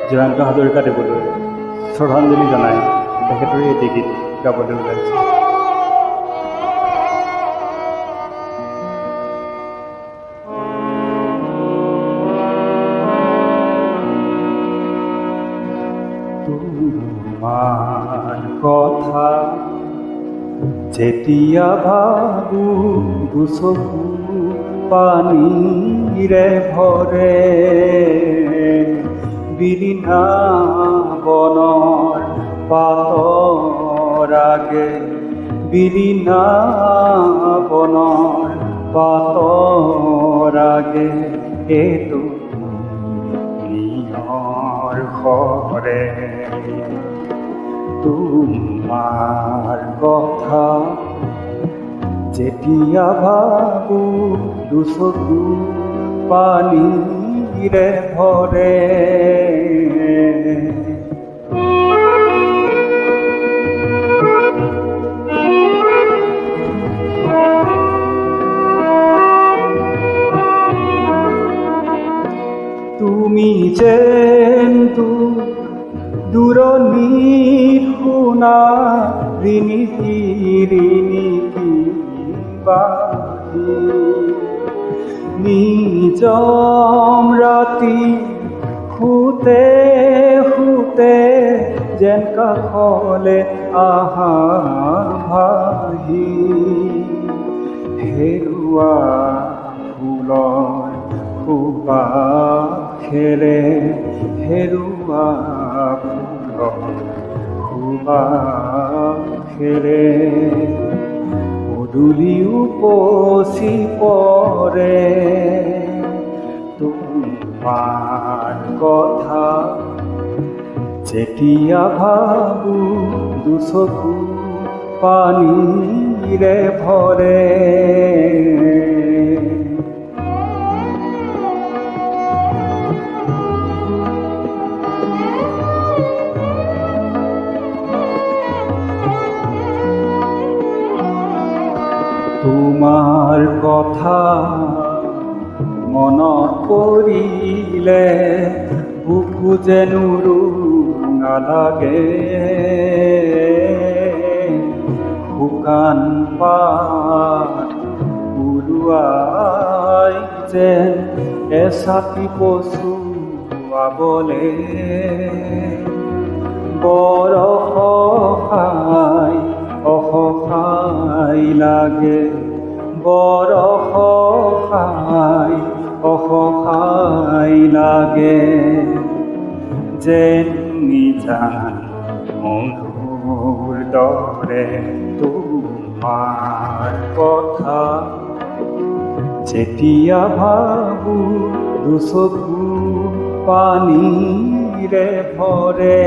জয়ন্ত হাজৰিকাদেৱলৈ শ্ৰদ্ধাঞ্জলি জনাই তেখেতৰ এটি গীত গাবলৈ ওলাইছোঁ। তোমাৰ কথা যেতিয়া ভাবো দুচকু পানীৰে ভৰে, বিৰিণা বনৰ পাতৰ আগে, বিৰিণা বনৰ পাতৰ আগে, এইটো নিয়ৰ সৰে। তোমাৰ কথা যেতিয়া ভাবো দুচকু পানীৰে ভৰে। তুমি যেন দূৰণিত শুনা ৰিণিকি ৰিণিকি বাহি, নিজম ৰাতি শুতে শুতে যেন কাষলে আহা ভাহি, হেৰুৱা ফুলৰ সুবাসেৰে, হেৰুৱা ফুলৰ সুবাসেৰে পদূলি উপচি পৰে। তোমাৰ কথা যেতিয়া ভাবো দুচকু পানীৰে ভৰে। তোমাৰ কথা মনত পৰিলে বুকু যেন উৰুঙা লাগে, শুকান পাত উৰুৱাই যেন এচাকি পচুৱাবলে, বৰ অসহায় অসহায় লাগে, বৰ অসহায় অসহায় লাগে, যেন নিজান মধুৰ দৰে। তোমাৰ কথা যেতিয়া ভাবো দুচকু পানীৰে ভৰে।